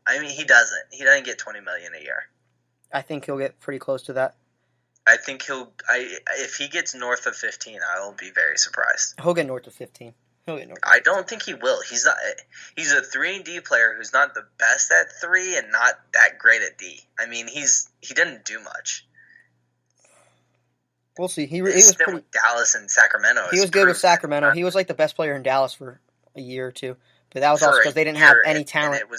I mean, he doesn't. He doesn't get $20 million a year. I think he'll get pretty close to that. I think if he gets north of 15, I will be very surprised. He'll get north of 15. I don't think he will. He's not. He's a 3-and-D player who's not the best at 3 and not that great at D. I mean, he didn't do much. We'll see. He was pretty with Dallas and Sacramento. He was good with Sacramento. He was like the best player in Dallas for a year or two, but that was also because they didn't have any talent. And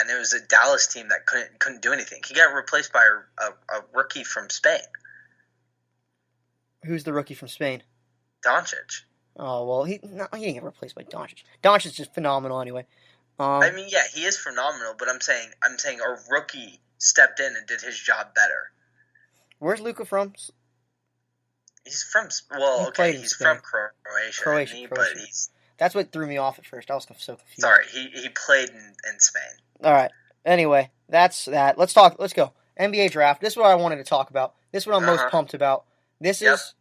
it was a Dallas team that couldn't do anything. He got replaced by a rookie from Spain. Who's the rookie from Spain? Doncic. Oh well, he didn't get replaced by Doncic. Doncic is just phenomenal anyway. I mean, yeah, he is phenomenal, but I'm saying a rookie stepped in and did his job better. Where's Luka from? He's from he's from Croatia. But that's what threw me off at first. I was so confused. Sorry, he played in Spain. All right. Anyway, that's that. Let's go. NBA draft. This is what I wanted to talk about. This is what I'm most pumped about. This is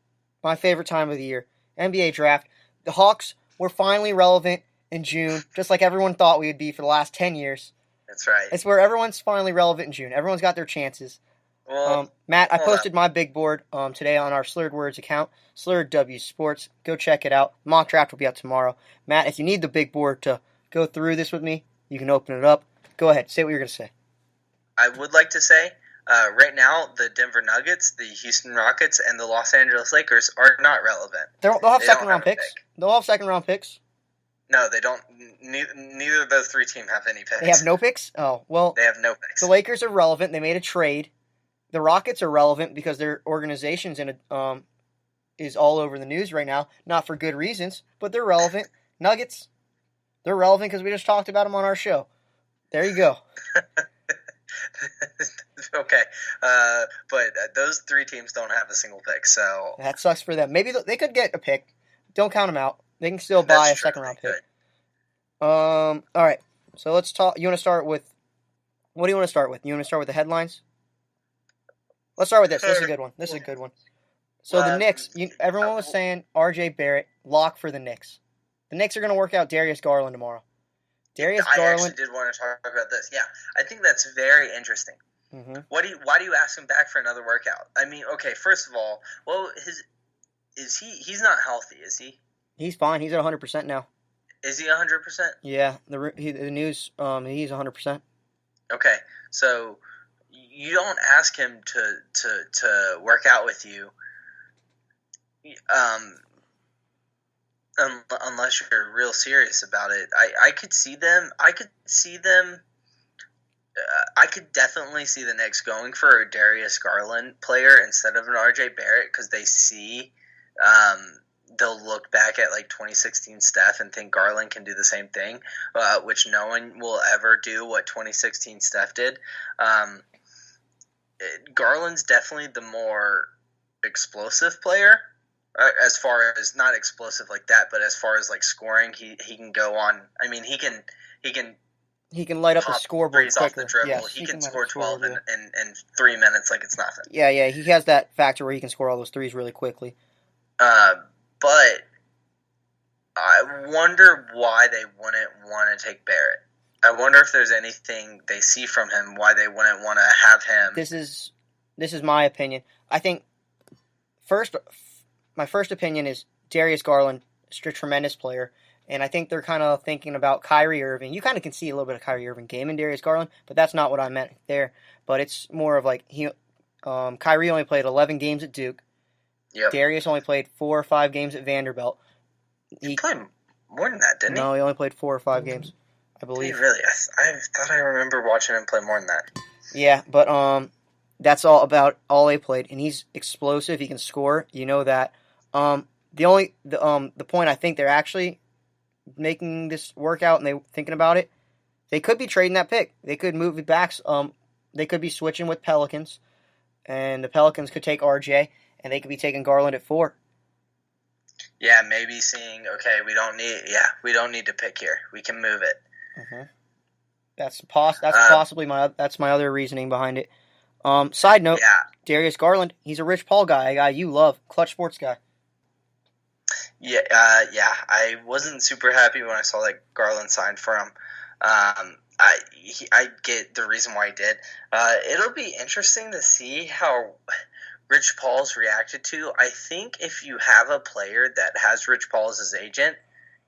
my favorite time of the year. NBA draft. The Hawks were finally relevant in June, just like everyone thought we would be for the last 10 years. That's right. It's where everyone's finally relevant in June. Everyone's got their chances. Well, Matt, I posted my big board today on our Slurred Words account, Slurred W Sports. Go check it out. Mock draft will be out tomorrow. Matt, if you need the big board to go through this with me, you can open it up. Go ahead. Say what you're going to say. I would like to say, right now, the Denver Nuggets, the Houston Rockets, and the Los Angeles Lakers are not relevant. They'll have second-round picks. They'll have second-round picks. No, they don't. Neither of those three teams have any picks. They have no picks? Oh, well. They have no picks. The Lakers are relevant. They made a trade. The Rockets are relevant because their organization's is all over the news right now. Not for good reasons, but they're relevant. Nuggets, they're relevant because we just talked about them on our show. There you go. Okay, but those three teams don't have a single pick, so that sucks for them. Maybe they could get a pick. Don't count them out. They can still buy a second-round pick. All right. So let's talk. You want to start with? What do you want to start with? You want to start with the headlines? Let's start with this. This is a good one. So the Knicks. Everyone was saying R.J. Barrett lock for the Knicks. The Knicks are going to work out Darius Garland tomorrow. I actually did want to talk about this. Yeah, I think that's very interesting. Mm-hmm. Why do you ask him back for another workout? I mean, okay, first of all, he's not healthy, is he? He's fine. He's at 100% now. Is he 100%? Yeah, the news. He's 100%. Okay, so you don't ask him to work out with you, unless you're real serious about it. I could see them. I could definitely see the Knicks going for a Darius Garland player instead of an RJ Barrett because they see they'll look back at like 2016 Steph and think Garland can do the same thing, which no one will ever do what 2016 Steph did. Garland's definitely the more explosive player. As far as not explosive like that, but as far as like scoring, he can go on. I mean, he can light up the scoreboard quickly. Off the dribble. Yes, he can score 12 in 3 minutes like it's nothing. Yeah, he has that factor where he can score all those threes really quickly. But I wonder why they wouldn't want to take Barrett. I wonder if there's anything they see from him why they wouldn't want to have him. This is my opinion. I think my first opinion is Darius Garland is a tremendous player, and I think they're kind of thinking about Kyrie Irving. You kind of can see a little bit of Kyrie Irving game in Darius Garland, but that's not what I meant there. But it's more of like Kyrie only played 11 games at Duke. Yep. Darius only played 4 or 5 games at Vanderbilt. He played more than that, didn't he? No, he only played 4 or 5 games, I believe. Really? I thought I remember watching him play more than that. Yeah, but that's all they played, and he's explosive. He can score. You know that. The point I think they're actually making this workout and they thinking about it, they could be trading that pick. They could move it back. They could be switching with Pelicans, and the Pelicans could take RJ, and they could be taking Garland at 4. Yeah, maybe seeing we don't need to pick here. We can move it. Mm-hmm. That's possibly my other reasoning behind it. Side note, Darius Garland, he's a Rich Paul guy, a guy you love, clutch sports guy. Yeah, I wasn't super happy when I saw that Garland signed for him. I get the reason why he did. It'll be interesting to see how Rich Paul's reacted to. I think if you have a player that has Rich Paul as his agent,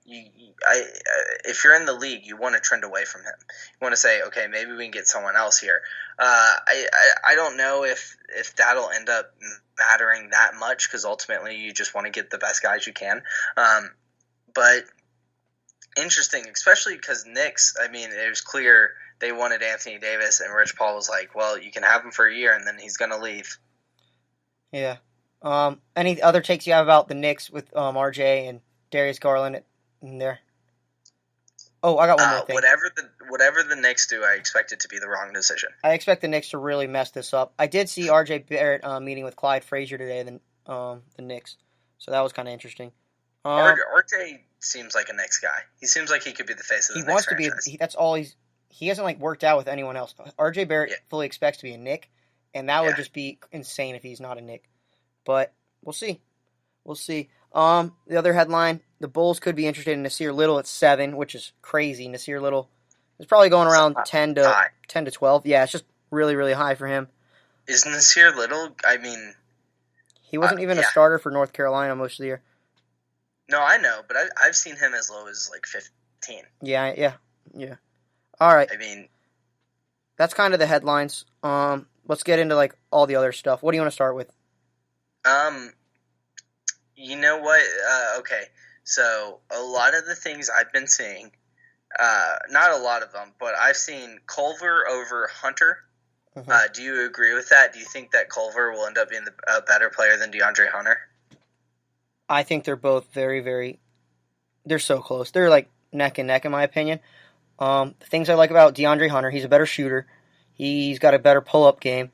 if you're in the league, you want to trend away from him. You want to say, okay, maybe we can get someone else here. I don't know if that'll end up mattering that much because ultimately you just want to get the best guys you can. But interesting, especially because Knicks, I mean, it was clear they wanted Anthony Davis, and Rich Paul was like, well, you can have him for a year, and then he's going to leave. Yeah. Any other takes you have about the Knicks with RJ and Darius Garland in there? Oh, I got one more thing. Whatever the Knicks do, I expect it to be the wrong decision. I expect the Knicks to really mess this up. I did see RJ Barrett meeting with Clyde Frazier today, the Knicks, so that was kind of interesting. RJ seems like a Knicks guy. He seems like he could be the face of the Knicks franchise. He wants to be. That's all he hasn't worked out with anyone else. RJ Barrett fully expects to be a Knick, and that would just be insane if he's not a Knick. But we'll see. The other headline: the Bulls could be interested in Nasir Little at 7, which is crazy. Nasir Little is probably going around 10 to 12. Yeah, it's just really, really high for him. Is Nasir Little? I mean, he wasn't even a starter for North Carolina most of the year. No, I know, but I've seen him as low as 15. Yeah. All right. I mean, that's kind of the headlines. Let's get into all the other stuff. What do you want to start with? You know what? Okay, so a lot of the things I've been seeing, not a lot of them, but I've seen Culver over Hunter. Mm-hmm. Do you agree with that? Do you think that Culver will end up being a better player than DeAndre Hunter? I think they're both very, very. They're so close. They're neck and neck, in my opinion. The things I like about DeAndre Hunter, he's a better shooter. He's got a better pull-up game.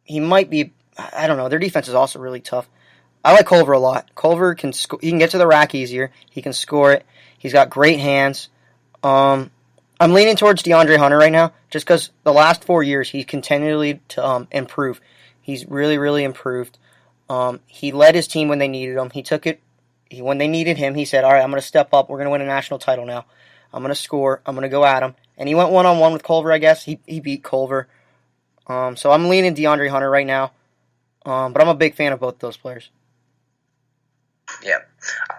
He might be. I don't know. Their defense is also really tough. I like Culver a lot. Culver can he can get to the rack easier. He can score it. He's got great hands. I'm leaning towards DeAndre Hunter right now, just because the last 4 years he's continually to improve. He's really, really improved. He led his team when they needed him. He took it when they needed him. He said, "All right, I'm going to step up. We're going to win a national title now. I'm going to score. I'm going to go at him." And he went one-on-one with Culver. I guess he beat Culver. So I'm leaning DeAndre Hunter right now. But I'm a big fan of both those players. Yeah.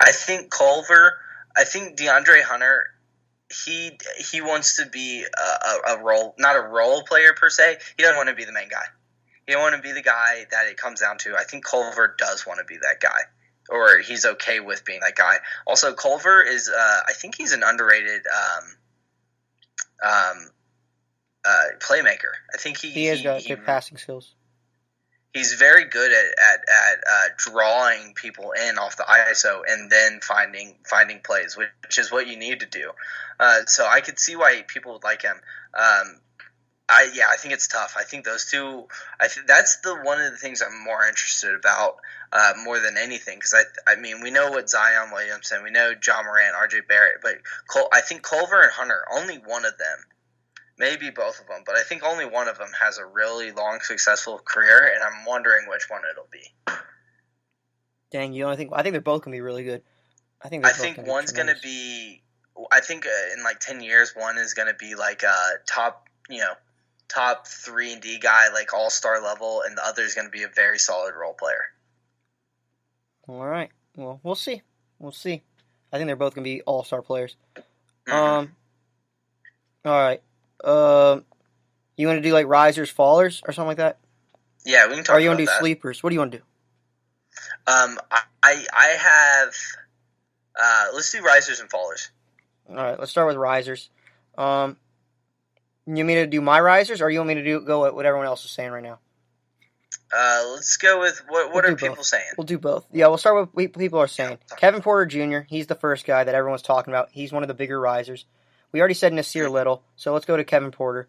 I think DeAndre Hunter, he wants to be a role, not a role player per se. He doesn't want to be the main guy. He don't want to be the guy that it comes down to. I think Culver does want to be that guy, or he's okay with being that guy. Also, Culver is, I think he's an underrated playmaker. I think he has got good passing skills. He's very good at drawing people in off the ISO and then finding plays, which is what you need to do. So I could see why people would like him. I think it's tough. I think those two. I think that's one of the things I'm more interested about more than anything, because I mean we know what Zion Williamson, we know John Morant, RJ Barrett, but I think Culver and Hunter, only one of them. Maybe both of them, but I think only one of them has a really long, successful career, and I'm wondering which one it'll be. Dang, you know, I think they're both gonna be really good. I think one's gonna be. I think in 10 years, one is gonna be top 3-and-D guy, all-star level, and the other is gonna be a very solid role player. All right. Well, we'll see. I think they're both gonna be all-star players. Mm-hmm. All right. You want to do risers, fallers, or something like that? Yeah, we can talk about that. Or you want to do sleepers? What do you want to do? I have. Let's do risers and fallers. All right, let's start with risers. You want me to do my risers, or you want me to go with what everyone else is saying right now? Let's go with what are people saying? We'll do both. Yeah, we'll start with what people are saying. Kevin Porter Jr., he's the first guy that everyone's talking about. He's one of the bigger risers. We already said Nasir Little, so let's go to Kevin Porter.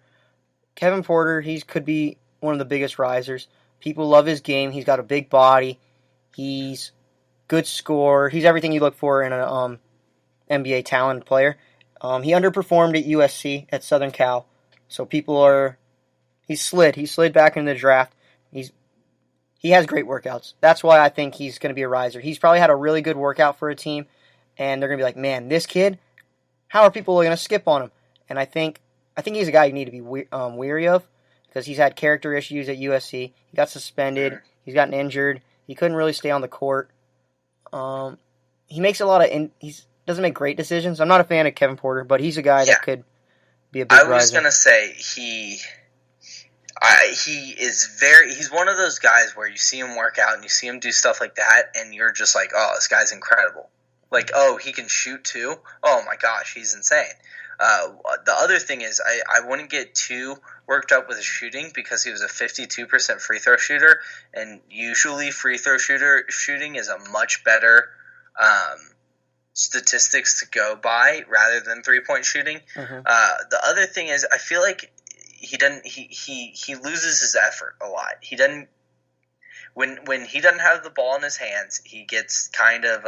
Kevin Porter, he could be one of the biggest risers. People love his game. He's got a big body. He's good scorer. He's everything you look for in an NBA talent player. He underperformed at USC at Southern Cal, so he slid back into the draft. He has great workouts. That's why I think he's going to be a riser. He's probably had a really good workout for a team, and they're going to be like, man, this kid, how are people going to skip on him? And I think he's a guy you need to be weary of because he's had character issues at USC. He got suspended. He's gotten injured. He couldn't really stay on the court. He makes a lot of he doesn't make great decisions. I'm not a fan of Kevin Porter, but he's a guy that could be a big riser. I was gonna say he's one of those guys where you see him work out and you see him do stuff like that, and you're just like, oh, this guy's incredible. Like, oh, he can shoot too. Oh my gosh, he's insane. The other thing is, I wouldn't get too worked up with his shooting because he was a 52% free throw shooter, and usually free throw shooting is a much better statistics to go by rather than 3-point shooting. Mm-hmm. The other thing is, I feel like he loses his effort a lot. He doesn't when he doesn't have the ball in his hands, he gets kind of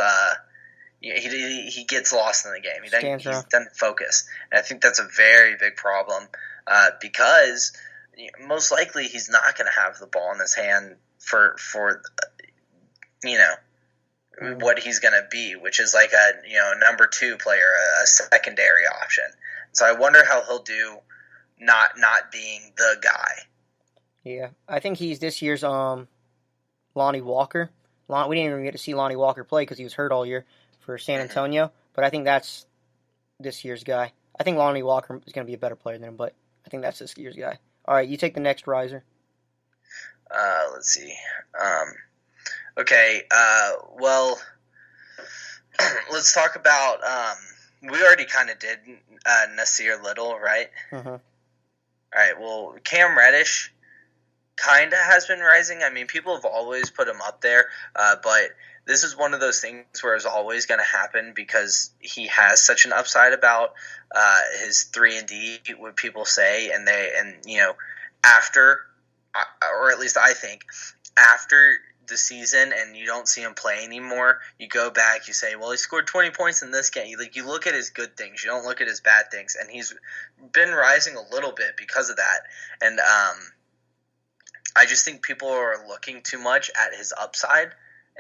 he gets lost in the game. He doesn't focus, and I think that's a very big problem because most likely he's not going to have the ball in his hand for what he's going to be, which is like a number 2 player, a secondary option. So I wonder how he'll do not being the guy. Yeah, I think he's this year's Lonnie Walker. We didn't even get to see Lonnie Walker play because he was hurt all year for San Antonio, but I think that's this year's guy. I think Lonnie Walker is going to be a better player than him, but I think that's this year's guy. All right, you take the next riser. Let's see. Okay, well, let's talk about, we already kind of did Nasir Little, right? Mm-hmm. All right, well, Cam Reddish kind of has been rising. I mean, people have always put him up there, but this is one of those things where it's always going to happen because he has such an upside about his 3-and-D, what people say, and after, or at least I think, after the season and you don't see him play anymore, you go back, you say, well, he scored 20 points in this game. You look at his good things, you don't look at his bad things, and he's been rising a little bit because of that. And I just think people are looking too much at his upside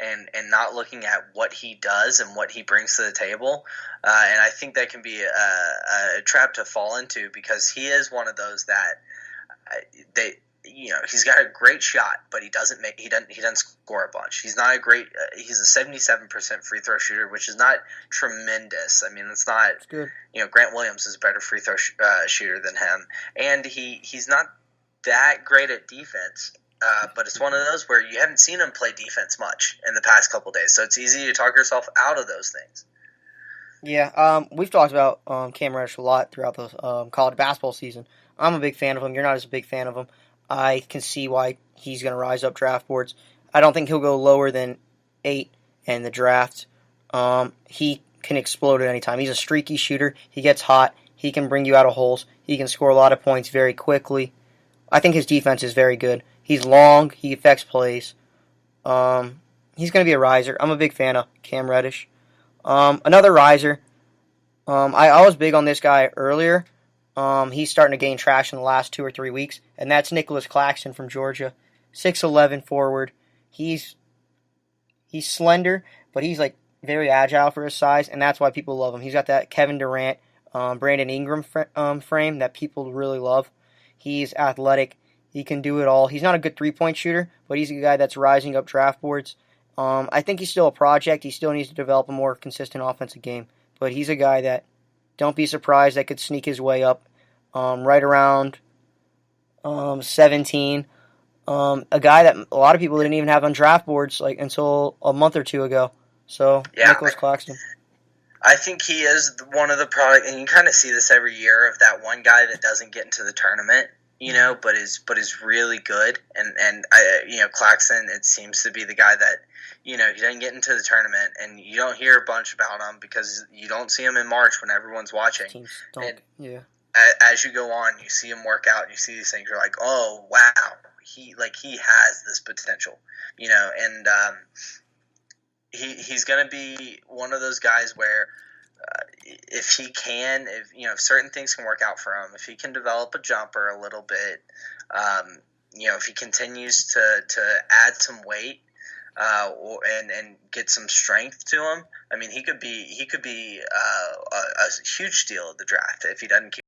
and not looking at what he does and what he brings to the table. And I think that can be a trap to fall into because he is one of those that he's got a great shot, but he doesn't score a bunch. He's not a great. He's a 77% free throw shooter, which is not tremendous. I mean, it's not. It's good. Grant Williams is a better free throw shooter than him, and he's not that great at defense. But it's one of those where you haven't seen him play defense much in the past couple days, so it's easy to talk yourself out of those things. Yeah, we've talked about Cam Reddish a lot throughout the college basketball season. I'm a big fan of him. You're not as a big fan of him. I can see why he's going to rise up draft boards. I don't think he'll go lower than 8 in the draft. He can explode at any time. He's a streaky shooter. He gets hot. He can bring you out of holes. He can score a lot of points very quickly. I think his defense is very good. He's long. He affects plays. He's going to be a riser. I'm a big fan of Cam Reddish. Another riser. I was big on this guy earlier. He's starting to gain traction in the last 2 or 3 weeks, and that's Nicholas Claxton from Georgia. 6'11" forward. He's slender, but he's like very agile for his size, and that's why people love him. He's got that Kevin Durant, Brandon Ingram frame that people really love. He's athletic. He can do it all. He's not a good 3-point shooter, but he's a guy that's rising up draft boards. I think he's still a project. He still needs to develop a more consistent offensive game, but he's a guy that don't be surprised that could sneak his way up right around 17. A guy that a lot of people didn't even have on draft boards until a month or 2 ago. So, yeah, Nicholas Claxton. I think he is one of the product, and you kind of see this every year of that one guy that doesn't get into the tournament, but is really good. And Claxton, it seems to be the guy that, he doesn't get into the tournament, and you don't hear a bunch about him because you don't see him in March when everyone's watching. As you go on, you see him work out, and you see these things, you're like, oh, wow, he has this potential, and he's going to be one of those guys where if certain things can work out for him, if he can develop a jumper a little bit, if he continues to add some weight, and get some strength to him. I mean, he could be a huge steal of the draft if he doesn't keep